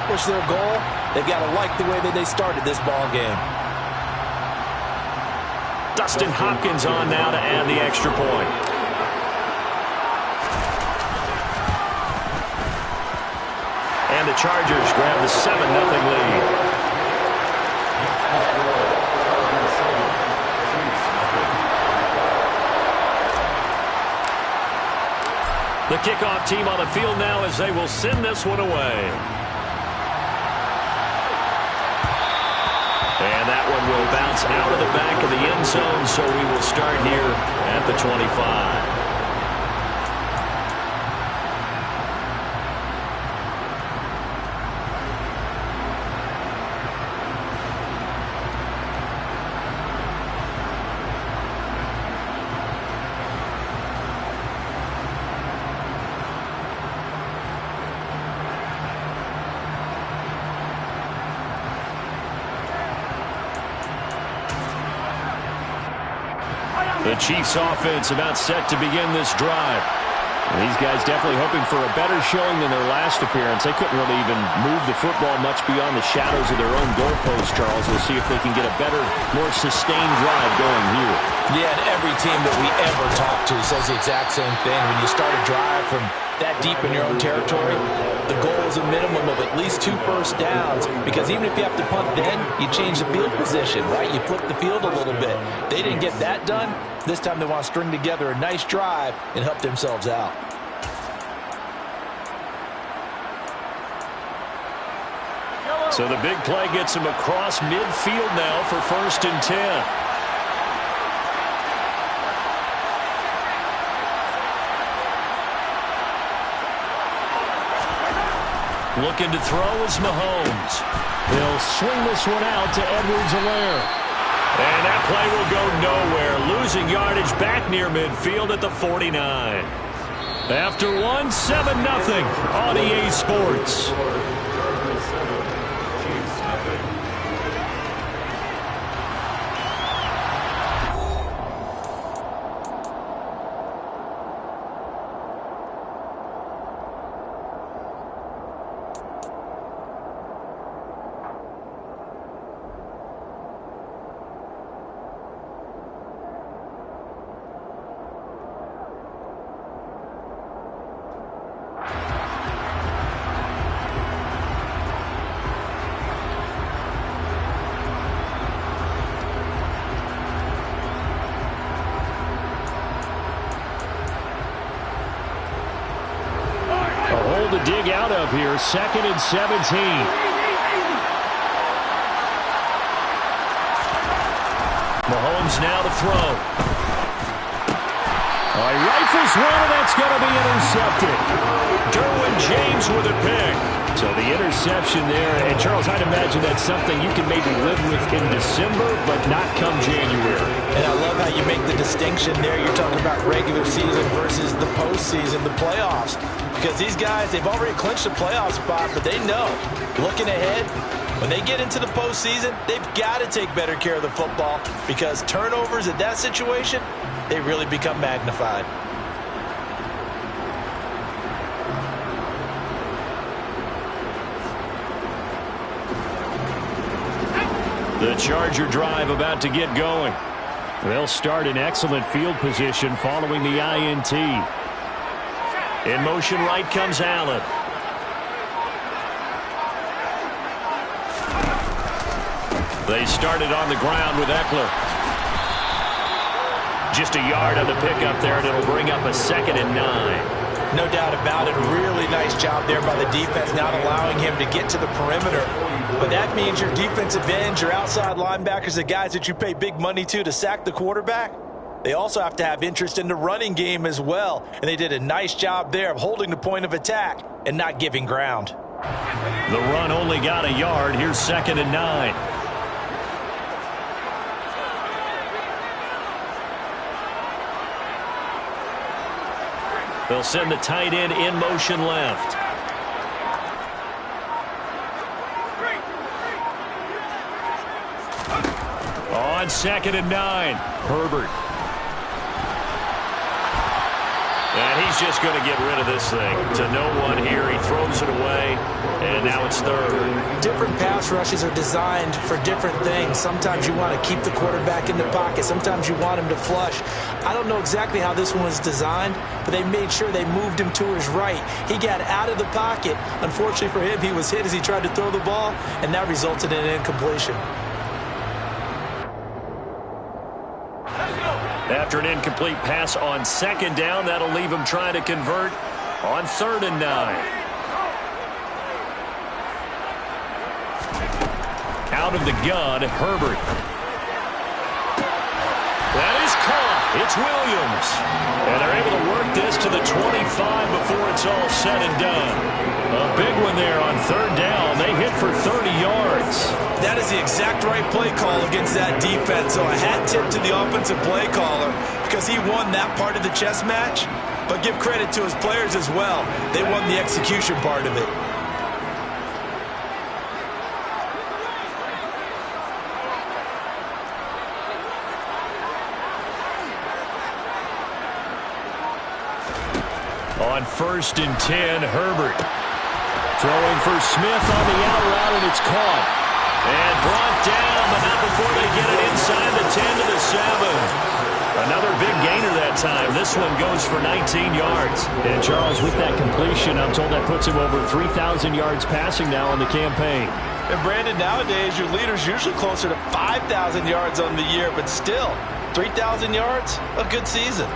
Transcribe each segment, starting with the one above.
accomplish their goal, they've got to like the way that they started this ball game. Dustin Hopkins on now to add the extra point. And the Chargers grab the 7-0 lead. The kickoff team on the field now as they will send this one away. And that one will bounce out of the back of the end zone, so we will start here at the 25. The Chiefs offense about set to begin this drive. These guys definitely hoping for a better showing than their last appearance. They couldn't really even move the football much beyond the shadows of their own goalpost, Charles. We'll see if they can get a better, more sustained drive going here. Yeah, and every team that we ever talk to says the exact same thing. When you start a drive from that deep in your own territory, the goal is a minimum of at least 2 first downs, because even if you have to punt then, you change the field position, right? You flip the field a little bit. They didn't get that done. This time they want to string together a nice drive and help themselves out. So the big play gets him across midfield now for 1st and 10. Looking to throw is Mahomes. He'll swing this one out to Edwards-Helaire. And that play will go nowhere. Losing yardage back near midfield at the 49. After one, 7-0 on EA Sports. To dig out of here, 2nd and 17. Mahomes now to throw. He rifles one, and that's going to be intercepted. Derwin James with a pick. So the interception there, and Charles, I'd imagine that's something you can maybe live with in December, but not come January. And I love how you make the distinction there. You're talking about regular season versus the postseason, the playoffs. Because these guys, they've already clinched a playoff spot, but they know, looking ahead, when they get into the postseason, they've got to take better care of the football, because turnovers in that situation, they really become magnified. The Charger drive about to get going. They'll start in excellent field position following the INT. In motion right comes Allen. They started on the ground with Eckler. Just a yard on the pickup there, and it'll bring up a 2nd and 9. No doubt about it. Really nice job there by the defense, not allowing him to get to the perimeter. But that means your defensive ends, your outside linebackers, the guys that you pay big money to sack the quarterback, they also have to have interest in the running game as well. And they did a nice job there of holding the point of attack and not giving ground. The run only got a yard. Here's 2nd and 9. They'll send the tight end in motion left. On 2nd and 9, Herbert. And he's just going to get rid of this thing. To no one here. He throws it away, and now it's third. Different pass rushes are designed for different things. Sometimes you want to keep the quarterback in the pocket. Sometimes you want him to flush. I don't know exactly how this one was designed, but they made sure they moved him to his right. He got out of the pocket. Unfortunately for him, he was hit as he tried to throw the ball, and that resulted in an incompletion. After an incomplete pass on second down, that'll leave him trying to convert on 3rd and 9. Out of the gun, Herbert. That is caught. It's Williams. And they're able to work this to the 25 before it's all said and done. A big one there on 3rd down. They hit for 30 yards. That is the exact right play call against that defense. So a hat tip to the offensive play caller because he won that part of the chess match. But give credit to his players as well. They won the execution part of it. On 1st and 10, Herbert. Throwing for Smith on the out route, and it's caught. And brought down, but not before they get it inside the 10 to the 7. Another big gainer that time. This one goes for 19 yards. And, Charles, with that completion, I'm told that puts him over 3,000 yards passing now in the campaign. And, Brandon, nowadays your leader's usually closer to 5,000 yards on the year, but still, 3,000 yards, a good season.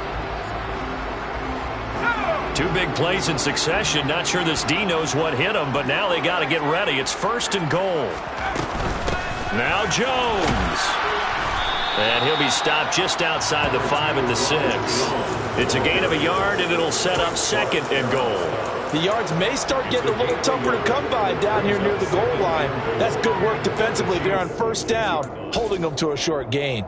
2 big plays in succession. Not sure this D knows what hit him, but now they got to get ready. It's 1st and goal. Now Jones. And he'll be stopped just outside the 5 at the 6. It's a gain of a yard, and it'll set up 2nd and goal. The yards may start getting a little tougher to come by down here near the goal line. That's good work defensively there on 1st down, holding them to a short gain.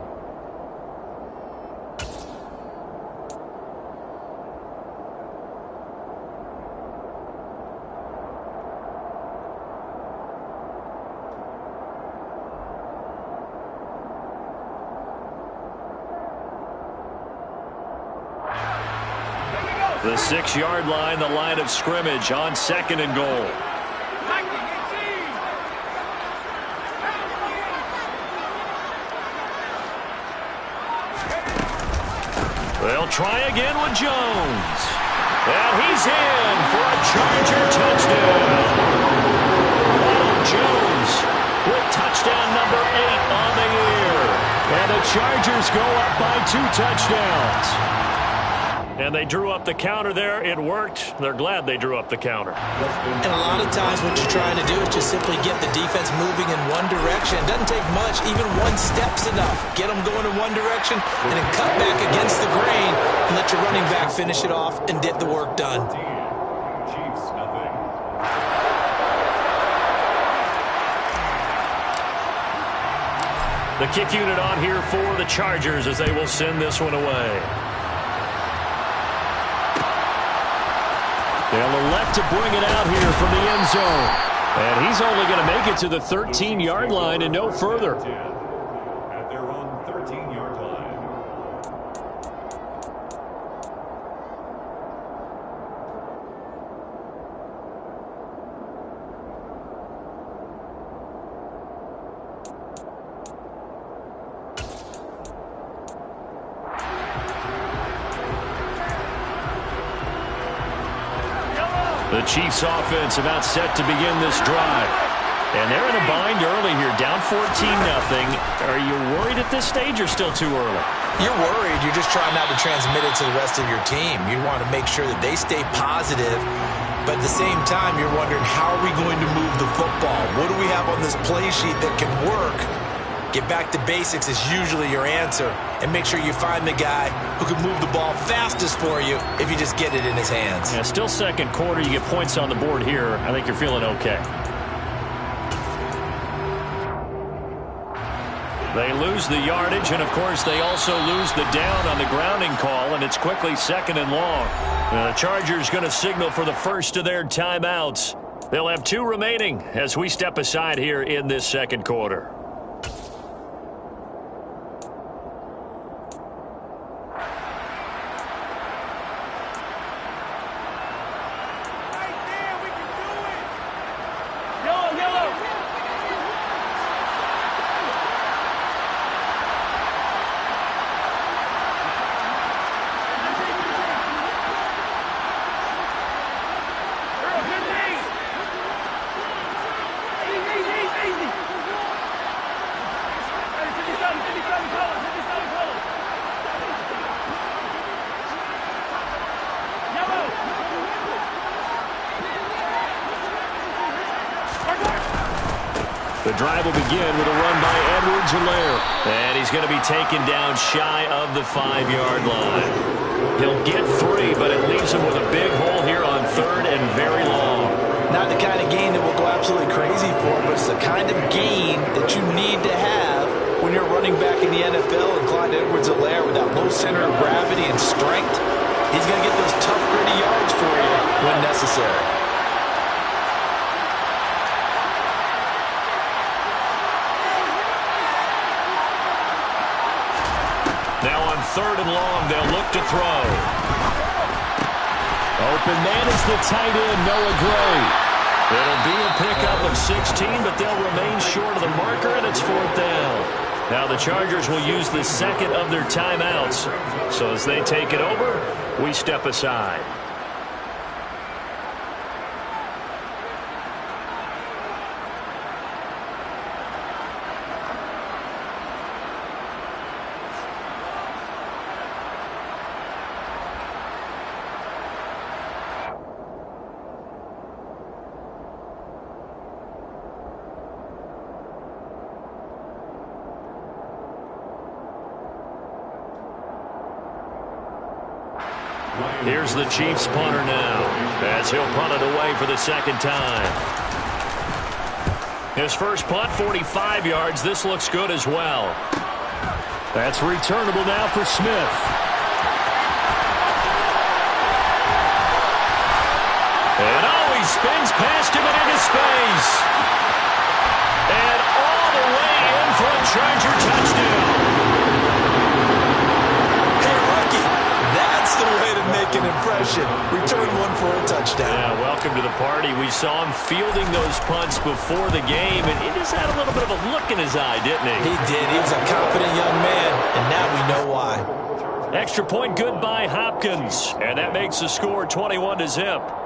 The 6-yard line, the line of scrimmage on 2nd and goal. They'll try again with Jones. And he's in for a Charger touchdown. Ronald Jones with touchdown number 8 on the year. And the Chargers go up by 2 touchdowns. And they drew up the counter there. It worked. They're glad they drew up the counter. And a lot of times what you're trying to do is just simply get the defense moving in one direction. It doesn't take much. Even 1 step's enough. Get them going in one direction and then cut back against the grain and let your running back finish it off and get the work done. The kick unit on here for the Chargers as they will send this one away. They'll elect to bring it out here from the end zone. And he's only going to make it to the 13-yard line and no further. At their own 13-yard line. The Chiefs offense about set to begin this drive. And they're in a bind early here, down 14-0. Are you worried at this stage or still too early? You're worried. You're just trying not to transmit it to the rest of your team. You want to make sure that they stay positive, but at the same time, you're wondering, how are we going to move the football? What do we have on this play sheet that can work? Get back to basics is usually your answer, and make sure you find the guy who can move the ball fastest for you if you just get it in his hands. Yeah, still 2nd quarter. You get points on the board here. I think you're feeling okay. They lose the yardage, and, of course, they also lose the down on the grounding call, and it's quickly 2nd and long. The Chargers going to signal for the first of their timeouts. They'll have 2 remaining as we step aside here in this 2nd quarter. The drive will begin with a run by Edwards-Helaire. And he's going to be taken down shy of the 5-yard line. He'll get 3, but it leaves him with a big hole here on 3rd and very long. Not the kind of gain that we'll go absolutely crazy for, but it's the kind of gain that you need to have when you're running back in the NFL. And Clyde Edwards-Helaire with that low center of gravity and strength, he's going to get those tough, gritty yards for you when necessary. Now on 3rd and long, they'll look to throw. Open man is the tight end, Noah Gray. It'll be a pickup of 16, but they'll remain short of the marker, and it's 4th down. Now the Chargers will use the second of their timeouts. So as they take it over, we step aside. Here's the Chiefs punter now, as he'll punt it away for the second time. His first punt, 45 yards. This looks good as well. That's returnable now for Smith. And he spins past him and into space. And all the way in for a Charger touchdown. That's the way to make an impression. Return one for a touchdown. Yeah, welcome to the party. We saw him fielding those punts before the game, and he just had a little bit of a look in his eye, didn't he? He did. He was a confident young man, and now we know why. Extra point good by Hopkins, and that makes the score 21-0.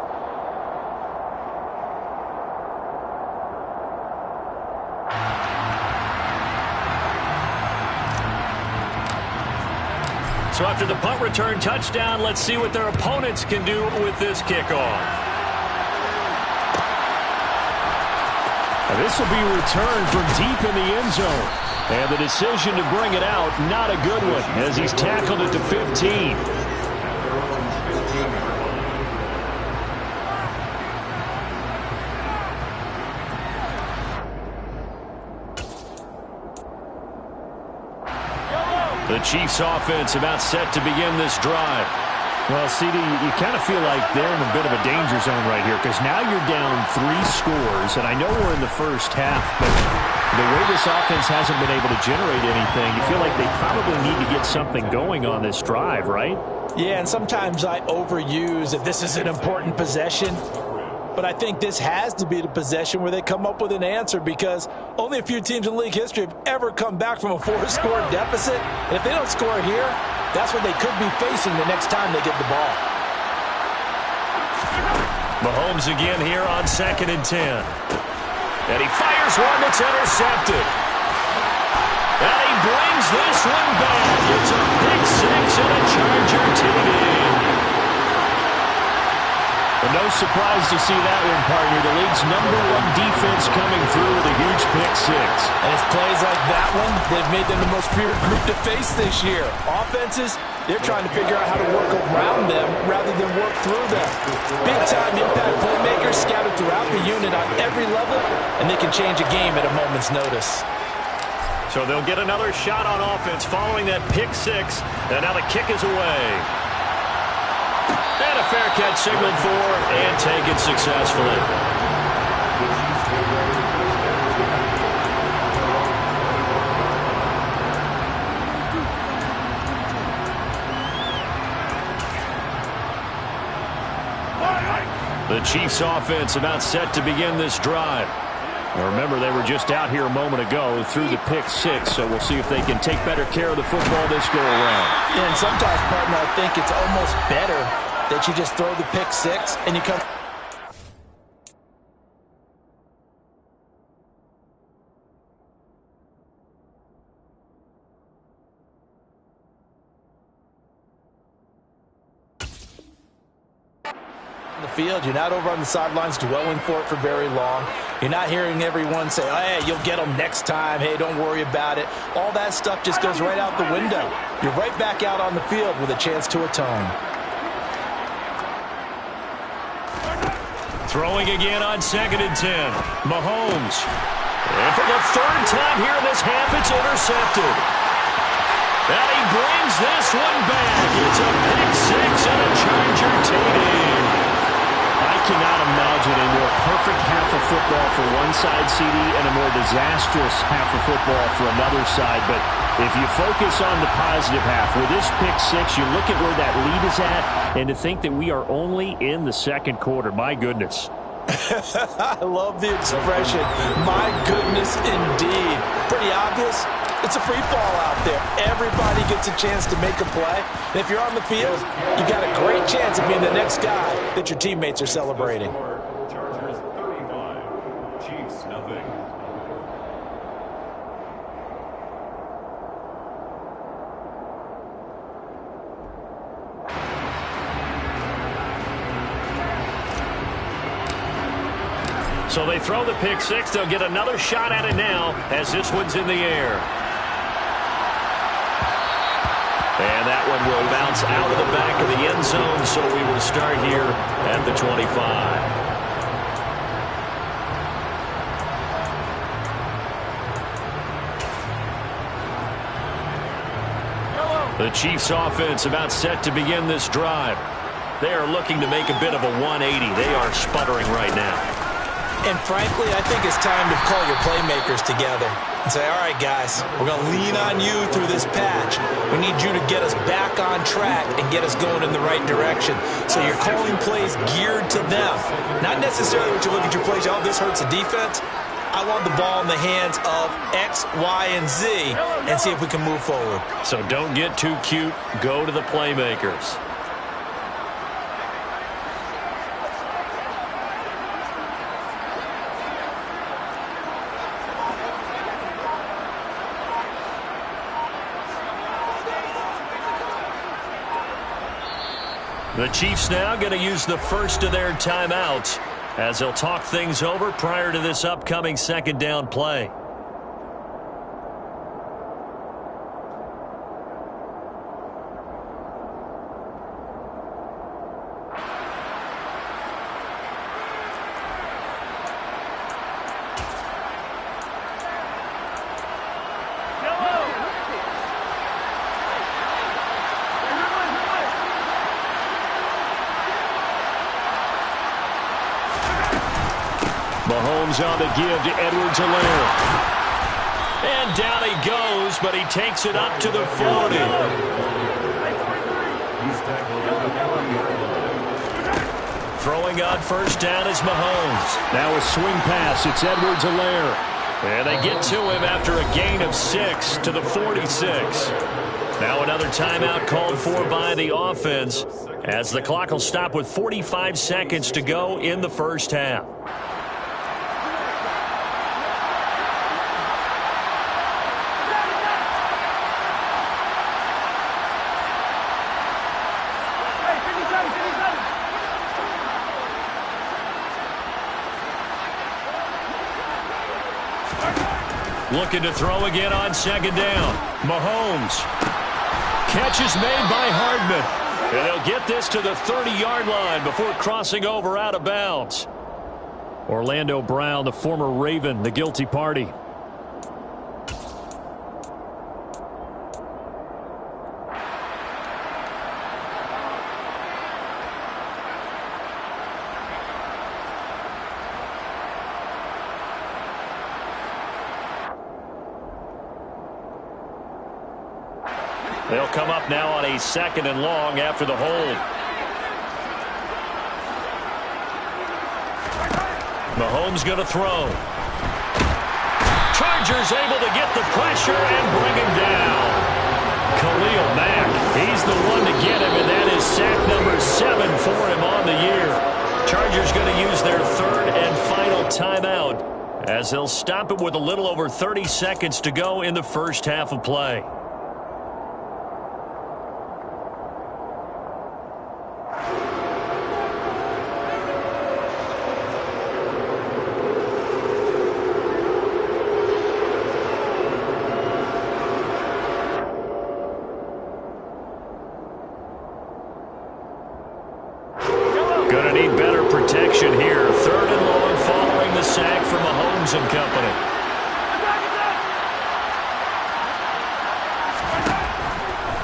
So after the punt return touchdown, let's see what their opponents can do with this kickoff. And this will be returned from deep in the end zone. And the decision to bring it out, not a good one, as he's tackled it to 15. The Chiefs offense about set to begin this drive. Well, CD, you kind of feel like they're in a bit of a danger zone right here because now you're down 3 scores, and I know we're in the first half, but the way this offense hasn't been able to generate anything, you feel like they probably need to get something going on this drive, right? Yeah, and sometimes I overuse that this is an important possession. But I think this has to be the possession where they come up with an answer because only a few teams in league history have ever come back from a 4-score deficit. And if they don't score here, that's what they could be facing the next time they get the ball. Mahomes again here on 2nd and 10. And he fires one that's intercepted. And he brings this one back. It's a pick 6 and a Charger TD. Well, no surprise to see that one, partner. The league's #1 defense coming through with a huge pick 6. And it's plays like that one that have made them the most feared group to face this year. Offenses, they're trying to figure out how to work around them rather than work through them. Big-time impact playmakers scattered throughout the unit on every level, and they can change a game at a moment's notice. So they'll get another shot on offense following that pick 6. And now the kick is away. And a fair catch signaled for and taken successfully. The Chiefs offense about set to begin this drive. Now remember, they were just out here a moment ago through the pick 6, so we'll see if they can take better care of the football this go around. Yeah, and sometimes, partner, I think it's almost better that you just throw the pick 6 and you come. The field, you're not over on the sidelines dwelling for it for very long. You're not hearing everyone say, hey, you'll get them next time. Hey, don't worry about it. All that stuff just goes right out the window. You're right back out on the field with a chance to atone. Throwing again on 2nd and 10. Mahomes. And for the third time here in this half, it's intercepted. And he brings this one back. It's a pick six and a Charger TD. I cannot imagine a more perfect half of football for one side, CD, and a more disastrous half of football for another side. But if you focus on the positive half, with this pick six, you look at where that lead is at, and to think that we are only in the second quarter. My goodness. I love the expression, my goodness indeed. Pretty obvious. It's a free fall out there. Everybody gets a chance to make a play. And if you're on the field, you got a great chance of being the next guy that your teammates are celebrating. Chargers 35, Chiefs nothing. So they throw the pick six. They'll get another shot at it now as this one's in the air. And that one will bounce out of the back of the end zone, so we will start here at the 25. The Chiefs offense about set to begin this drive. They are looking to make a bit of a 180. They are sputtering right now. And frankly, I think it's time to call your playmakers together and say, all right, guys, we're going to lean on you through this patch. We need you to get us back on track and get us going in the right direction. So you're calling plays geared to them. Not necessarily what you look at your plays, oh, this hurts the defense. I want the ball in the hands of X, Y, and Z and see if we can move forward. So don't get too cute. Go to the playmakers. The Chiefs now going to use the first of their timeouts as they'll talk things over prior to this upcoming second down play. Mahomes on the give to Edwards-Helaire. And down he goes, but he takes it up to the 40. Throwing on first down is Mahomes. Now a swing pass. It's Edwards-Helaire. And they get to him after a gain of 6 to the 46. Now another timeout called for by the offense as the clock will stop with 45 seconds to go in the first half. Looking to throw again on second down. Mahomes. Catch is made by Hardman. And he'll get this to the 30-yard line before crossing over out of bounds. Orlando Brown, the former Raven, the guilty party. They'll come up now on a second and long after the hold. Mahomes going to throw. Chargers able to get the pressure and bring him down. Khalil Mack, he's the one to get him, and that is sack number 7 for him on the year. Chargers going to use their third and final timeout as they'll stop it with a little over 30 seconds to go in the first half of play. company.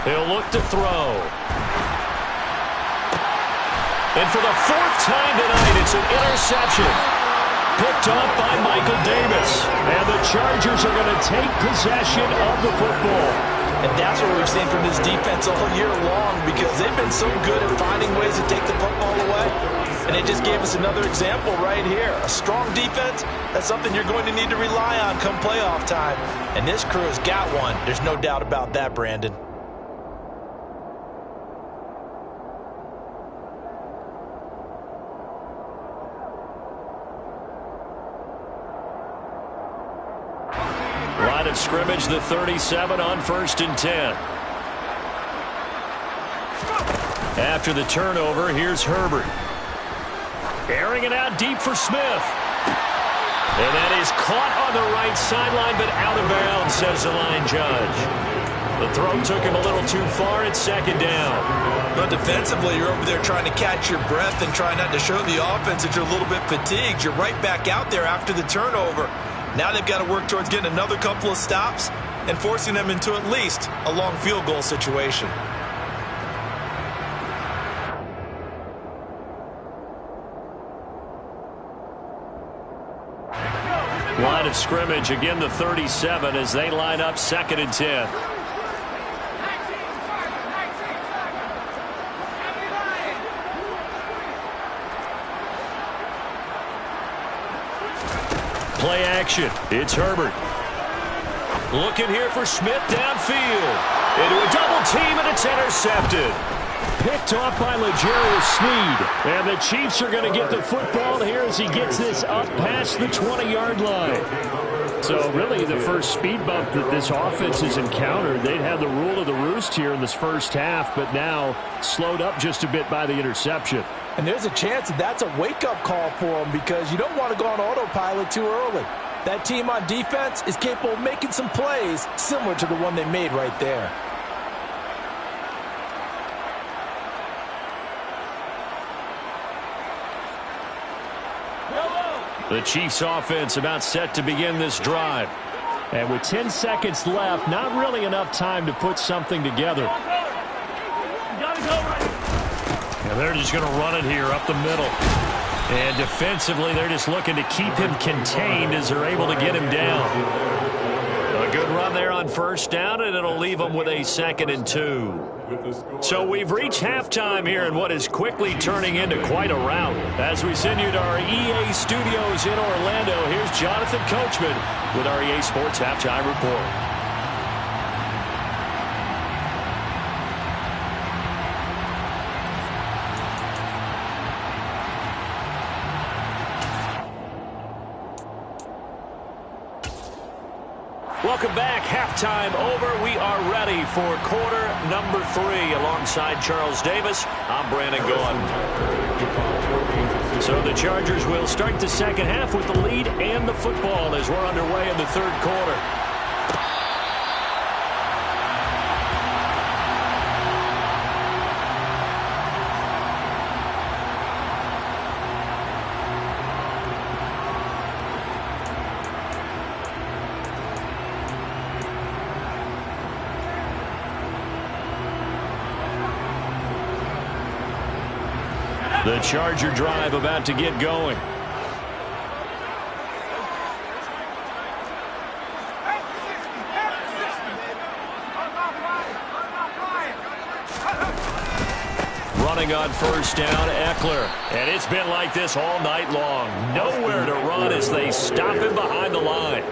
He'll look to throw. And for the fourth time tonight, it's an interception. Picked off by Michael Davis. And the Chargers are going to take possession of the football. And that's what we've seen from this defense all year long, because they've been so good at finding ways to take the football away. And they just gave us another example right here. A strong defense, that's something you're going to need to rely on come playoff time. And this crew has got one. There's no doubt about that, Brandon. Line of scrimmage, the 37 on 1st and 10. After the turnover, here's Herbert. Airing it out deep for Smith. And that is caught on the right sideline, but out of bounds, says the line judge. The throw took him a little too far at 2nd down. But defensively, you're over there trying to catch your breath and try not to show the offense that you're a little bit fatigued. You're right back out there after the turnover. Now they've got to work towards getting another couple of stops and forcing them into at least a long field goal situation. Line of scrimmage, again the 37 as they line up 2nd and 10. Play action. It's Herbert. Looking here for Smith downfield. Into a double team, and it's intercepted. Picked off by L'Jarius Sneed. And the Chiefs are going to get the football here as he gets this up past the 20-yard line. So really the first speed bump that this offense has encountered, they'd had the rule of the roost here in this first half, but now slowed up just a bit by the interception. And there's a chance that that's a wake-up call for them, because you don't want to go on autopilot too early. That team on defense is capable of making some plays similar to the one they made right there. The Chiefs offense about set to begin this drive. And with 10 seconds left, not really enough time to put something together. And they're just going to run it here up the middle. And defensively, they're just looking to keep him contained as they're able to get him down. A good run there on 1st down, and it'll leave them with a 2nd and 2. So we've reached halftime here in what is quickly turning into quite a rout. As we send you to our EA studios in Orlando, here's Jonathan Coachman with our EA Sports Halftime Report. Welcome back. Halftime over. We are ready for quarter number 3 alongside Charles Davis. I'm Brandon Gaudin. So the Chargers will start the second half with the lead and the football as we're underway in the 3rd quarter. The Charger drive about to get going. Running on 1st down, Eckler. And it's been like this all night long. Nowhere to run as they stop him behind the line.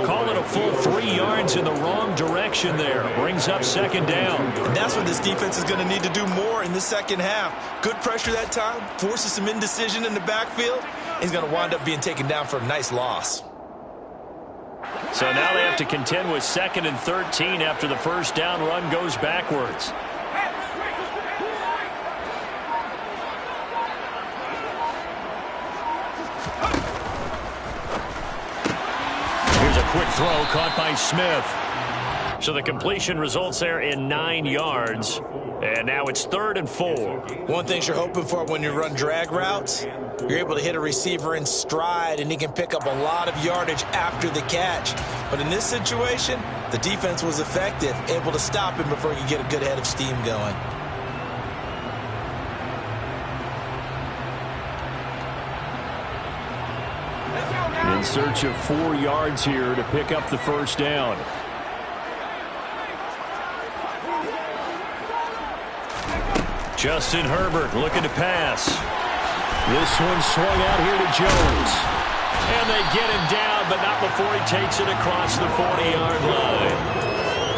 Call it a full 3 yards in the wrong direction there. Brings up 2nd down. And that's what this defense is going to need to do more in the second half. Good pressure that time, forces some indecision in the backfield. He's going to wind up being taken down for a nice loss. So now they have to contend with 2nd and 13 after the 1st down run goes backwards. Quick throw caught by Smith. So the completion results there in 9 yards. And now it's 3rd and 4. One thing you're hoping for when you run drag routes, you're able to hit a receiver in stride, and he can pick up a lot of yardage after the catch. But in this situation, the defense was effective, able to stop him before he could get a good head of steam going. In search of 4 yards here to pick up the first down. Justin Herbert looking to pass. This one swung out here to Jones. And they get him down, but not before he takes it across the 40-yard line.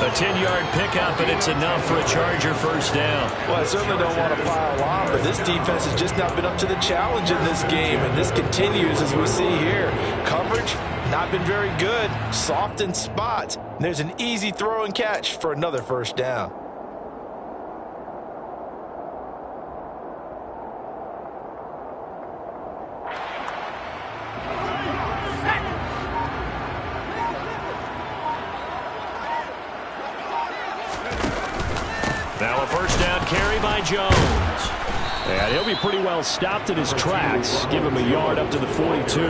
A 10-yard pickup, and it's enough for a Charger first down. Well, I certainly don't want to pile on, but this defense has just not been up to the challenge in this game, and this continues as we see here. Coverage, not been very good, soft in spots. And there's an easy throw and catch for another first down. Now a first down carry by Jones. And he'll be pretty well stopped in his tracks. Give him a yard up to the 42.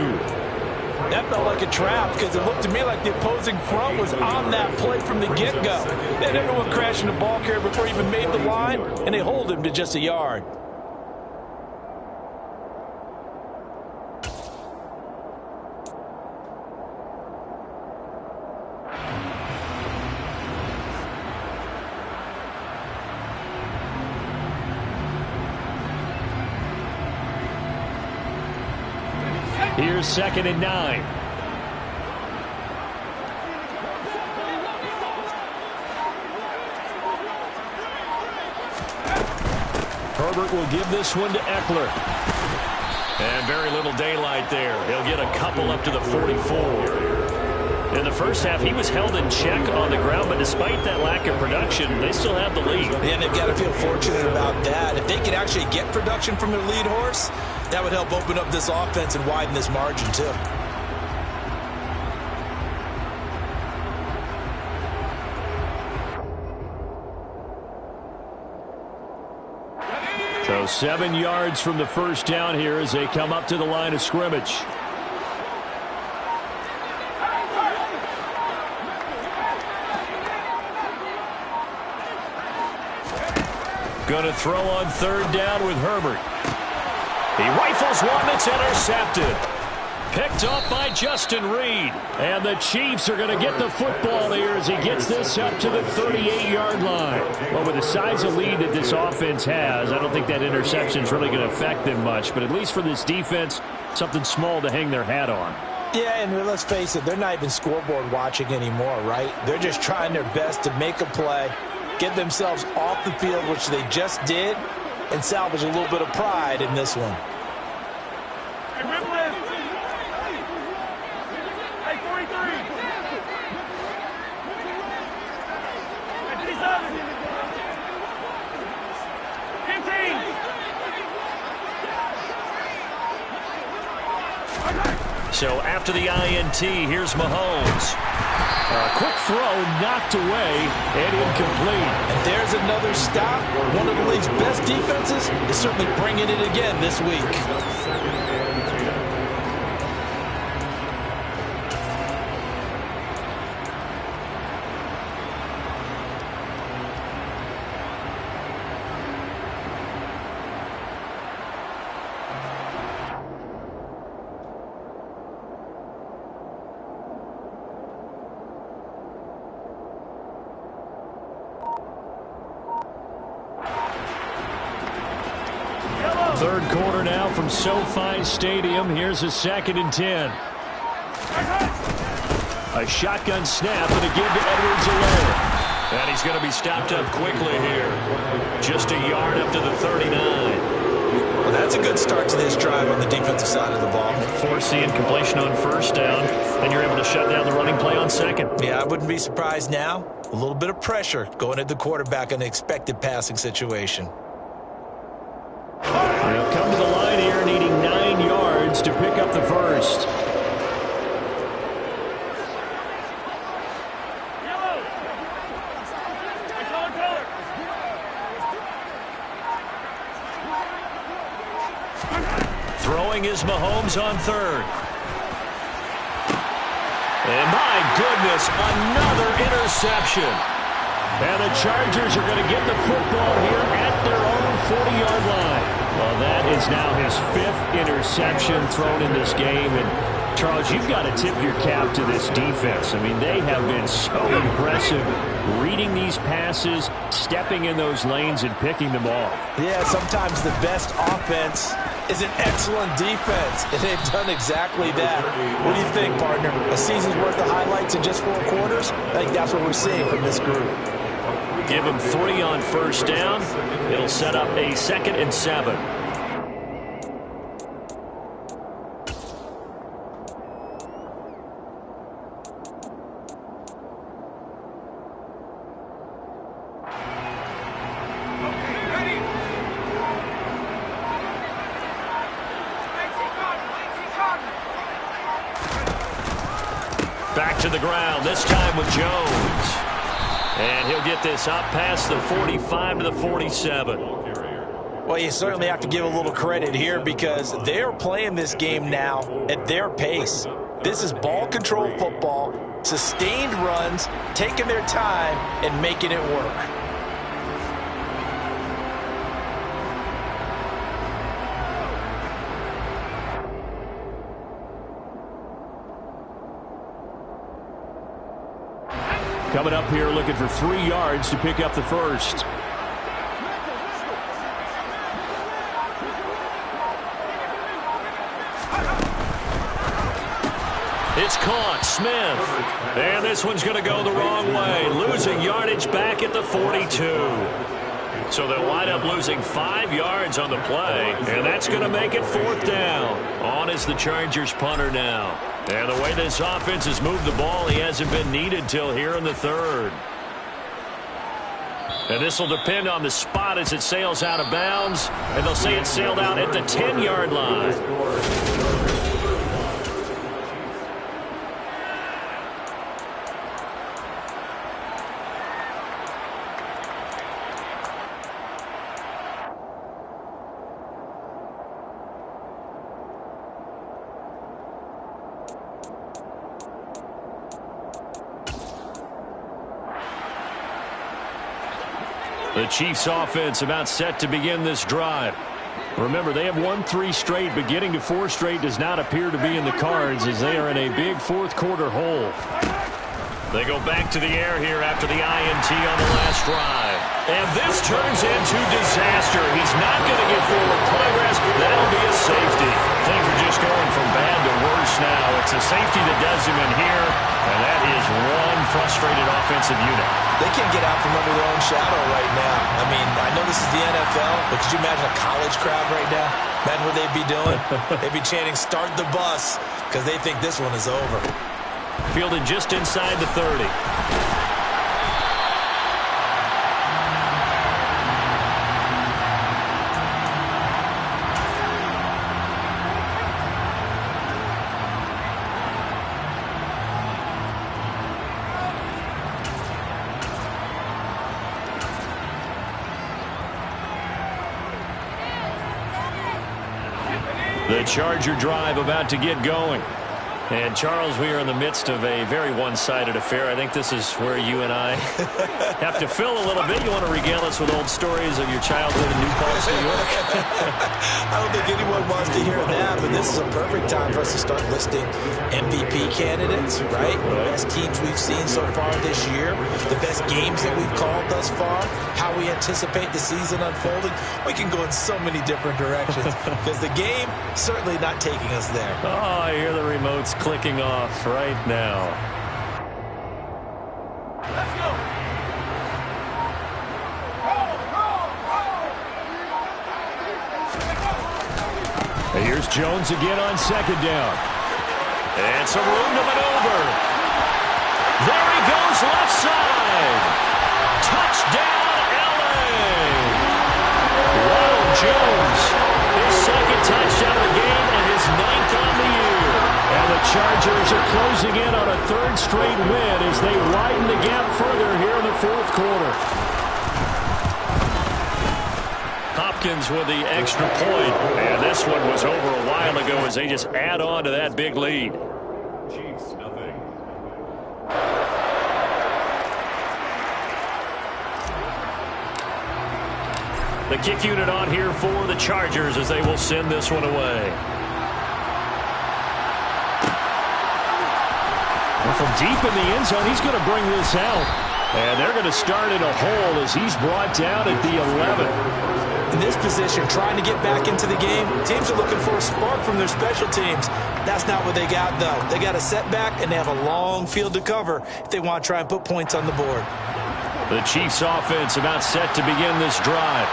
That felt like a trap because it looked to me like the opposing front was on that play from the get-go. They had everyone crashing the ball carrier before he even made the line, and they hold him to just a yard. Here's 2nd and 9. Herbert will give this one to Eckler. And very little daylight there. He'll get a couple up to the 44. In the first half, he was held in check on the ground, but despite that lack of production, they still have the lead. And they've got to feel fortunate about that. If they could actually get production from their lead horse, that would help open up this offense and widen this margin, too. So 7 yards from the first down here as they come up to the line of scrimmage. Going to throw on 3rd down with Herbert. He rifles one that's intercepted. Picked off by Justin Reed. And the Chiefs are going to get the football here as he gets this up to the 38-yard line. Well, with the size of lead that this offense has, I don't think that interception is really going to affect them much. But at least for this defense, something small to hang their hat on. Yeah, and let's face it, they're not even scoreboard watching anymore, right? They're just trying their best to make a play, get themselves off the field, which they just did, and salvage a little bit of pride in this one. So after the INT, here's Mahomes. A quick throw knocked away and incomplete. And there's another stop. One of the league's best defenses is certainly bringing it again this week. Third quarter now from SoFi Stadium. Here's a 2nd and 10. A shotgun snap and a give to Edwards-Helaire. And he's going to be stopped up quickly here. Just a yard up to the 39. Well, that's a good start to this drive on the defensive side of the ball. Force the incompletion on first down, then you're able to shut down the running play on second. Yeah, I wouldn't be surprised now. A little bit of pressure going at the quarterback in the expected passing situation. They'll come to the line here needing 9 yards to pick up the first. throwing is Mahomes on third. And my goodness, another interception. And the Chargers are going to get the football here at their own 40-yard line. Well, that is now his 5th interception thrown in this game. And, Charles, you've got to tip your cap to this defense. I mean, they have been so impressive reading these passes, stepping in those lanes, and picking them off. Yeah, sometimes the best offense is an excellent defense, and they've done exactly that. What do you think, partner? A season's worth of highlights in just 4 quarters? I think that's what we're seeing from this group. Give him 3 on first down. It'll set up a 2nd and 7. Back to the ground, this time with Jones. And he'll get this up past the 45 to the 47. Well, you certainly have to give a little credit here because they're playing this game now at their pace. This is ball control football, sustained runs, taking their time and making it work. Coming up here looking for 3 yards to pick up the first. It's caught, Smith. And this one's going to go the wrong way. Losing yardage back at the 42. So they'll wind up losing 5 yards on the play. And that's going to make it 4th down. On is the Chargers punter now. And the way this offense has moved the ball, he hasn't been needed till here in the 3rd. And this will depend on the spot as it sails out of bounds. And they'll say it sailed out at the 10-yard line. The Chiefs offense about set to begin this drive. Remember, they have won 3 straight, but getting to 4 straight does not appear to be in the cards as they are in a big 4th quarter hole. They go back to the air here after the INT on the last drive. And this turns into disaster. He's not going to get forward progress. That'll be a safety. Things are just going from bad to worse now. It's a safety that does him in here, and that is one frustrated offensive unit. They can't get out from under their own shadow right now. I mean, I know this is the NFL, but could you imagine a college crowd right now? Imagine what they'd be doing. They'd be chanting, "Start the bus," because they think this one is over. Fielded just inside the 30. The Charger drive about to get going. And, Charles, we are in the midst of a very one-sided affair. I think this is where you and I have to fill a little bit. You want to regale us with old stories of your childhood in New Paltz, New York? I don't think anyone wants to hear that, but this is a perfect time for us to start listing MVP candidates, right? The best teams we've seen so far this year, the best games that we've called thus far, how we anticipate the season unfolding. We can go in so many different directions because the game certainly not taking us there. Oh, I hear the remotes clicking off right now. Let's go. And here's Jones again on 2nd down. And some room to maneuver. There he goes left side. Touchdown, LA. Wow, Jones. His 2nd touchdown of the game and his 9th on the year. And the Chargers are closing in on a 3rd straight win as they widen the gap further here in the 4th quarter. Falcons with the extra point. And this one was over a while ago as they just add on to that big lead. Chiefs, nothing. The kick unit on here for the Chargers as they will send this one away. From deep in the end zone, he's going to bring this out. And they're going to start in a hole as he's brought down at the 11. In this position, trying to get back into the game, teams are looking for a spark from their special teams. That's not what they got, though. They got a setback, and they have a long field to cover if they want to try and put points on the board. The Chiefs offense about set to begin this drive.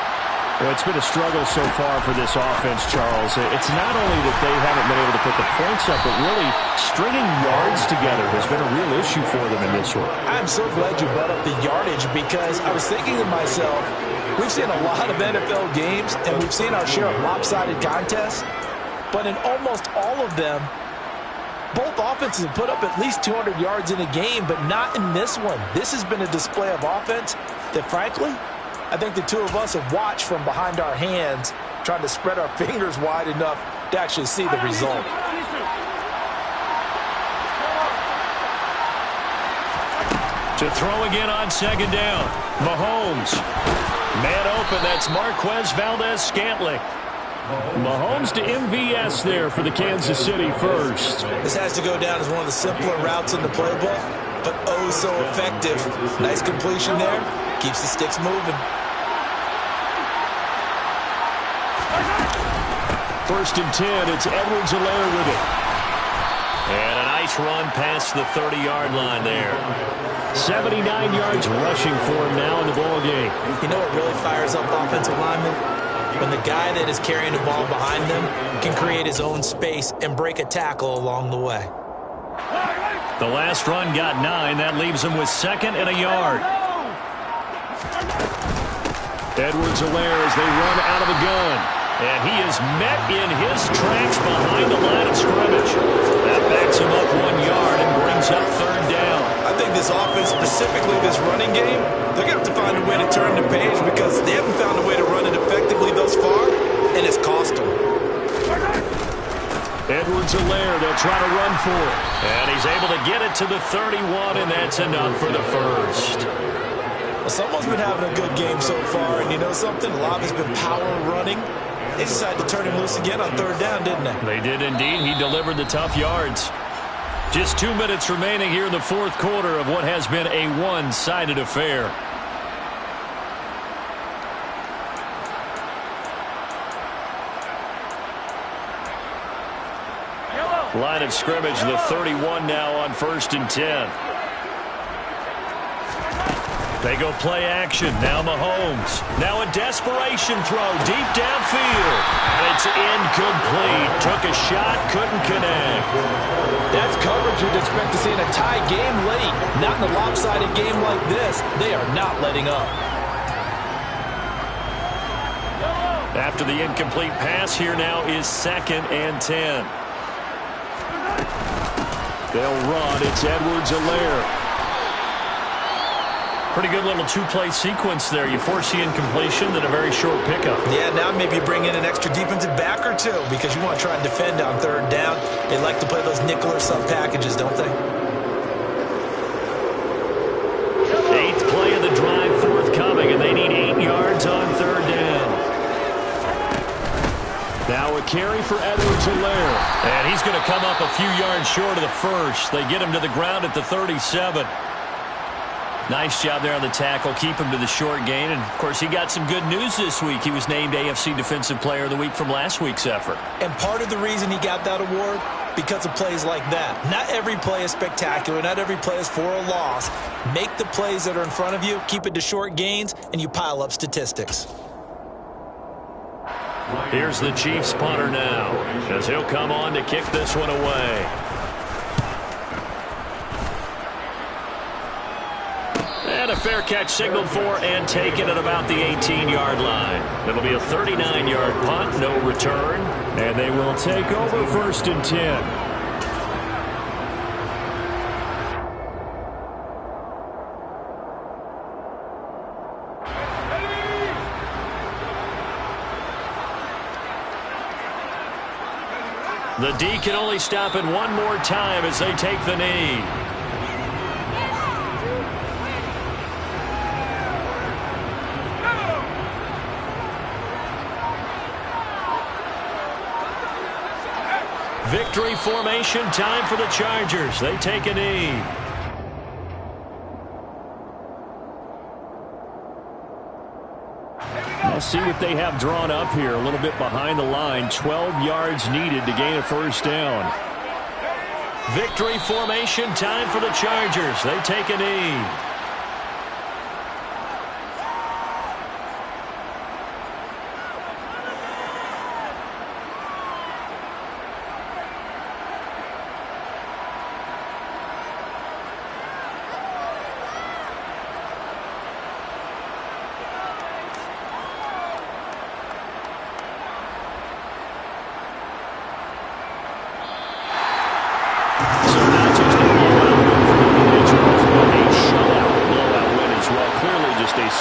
Well, it's been a struggle so far for this offense, Charles. It's not only that they haven't been able to put the points up, but really stringing yards together has been a real issue for them in this one. I'm so glad you brought up the yardage because I was thinking to myself, we've seen a lot of NFL games, and we've seen our share of lopsided contests, but in almost all of them, both offenses have put up at least 200 yards in a game, but not in this one. This has been a display of offense that, frankly, I think the two of us have watched from behind our hands, trying to spread our fingers wide enough to actually see the result. To throw again on second down. Mahomes. Man open, that's Marquez Valdez-Scantling. Mahomes to MVS there for the Kansas City first. This has to go down as one of the simpler routes in the playbook, but oh so effective. Nice completion there. Keeps the sticks moving. First and 10, it's Edwards-Helaire with it. And a nice run past the 30-yard line there. 79 yards rushing for him now in the ball game. You know what really fires up offensive linemen? When the guy that is carrying the ball behind them can create his own space and break a tackle along the way. The last run got 9. That leaves him with second and a yard. Edwards-Helaire as they run out of the gun. And he is met in his tracks behind the line of scrimmage. That backs him up 1 yard and brings up third down. I think this offense, specifically this running game, they're going to have to find a way to turn the page because they haven't found a way to run it effectively thus far, and it's cost them. Edwards-Helaire, they'll try to run for it. And he's able to get it to the 31, and that's enough for the first. Well, someone's been having a good game so far, and you know something? A lot has been power running. They decided to turn him loose again on third down, didn't they? They did indeed. He delivered the tough yards. Just 2 minutes remaining here in the fourth quarter of what has been a one-sided affair. Line of scrimmage, the 31 now on first and 10. They go play action. Now Mahomes. Now a desperation throw deep downfield. And it's incomplete. Took a shot, couldn't connect. That's coverage you'd expect to see in a tie game late. Not in a lopsided game like this. They are not letting up. After the incomplete pass, here now is second and 10. They'll run. It's Edwards-Helaire. Pretty good little two-play sequence there. You force the incompletion, then a very short pickup. Yeah, now maybe you bring in an extra defensive back or two because you want to try and defend on third down. They like to play those nickel or sub packages, don't they? 8th play of the drive forthcoming, and they need 8 yards on third down. Now a carry for Edwards-Helaire. And he's going to come up a few yards short of the first. They get him to the ground at the 37. Nice job there on the tackle. Keep him to the short gain. And, of course, he got some good news this week. He was named AFC Defensive Player of the Week from last week's effort. And part of the reason he got that award, because of plays like that. Not every play is spectacular. Not every play is for a loss. Make the plays that are in front of you, keep it to short gains, and you pile up statistics. Here's the Chiefs punter now, as he'll come on to kick this one away. And a fair catch signaled for and taken at about the 18-yard line. It'll be a 39-yard punt, no return. And they will take over first and 10. The D can only stop it one more time as they take the knee. Victory formation time for the Chargers. They take a knee. Let's see what they have drawn up here. A little bit behind the line. 12 yards needed to gain a first down. Victory formation time for the Chargers. They take a knee.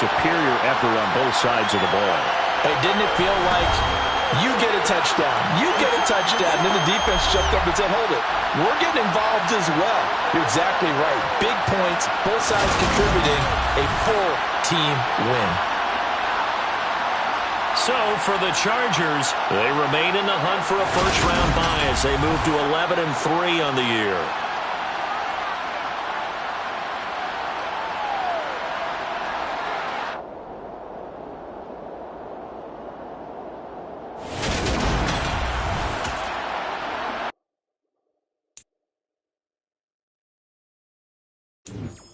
Superior effort on both sides of the ball. Hey, didn't it feel like you get a touchdown, you get a touchdown, and then the defense jumped up and said, hold it, we're getting involved as well. You're exactly right. Big points, both sides contributing, a full team win. So for the Chargers, they remain in the hunt for a first-round bye as they move to 11-3 on the year. You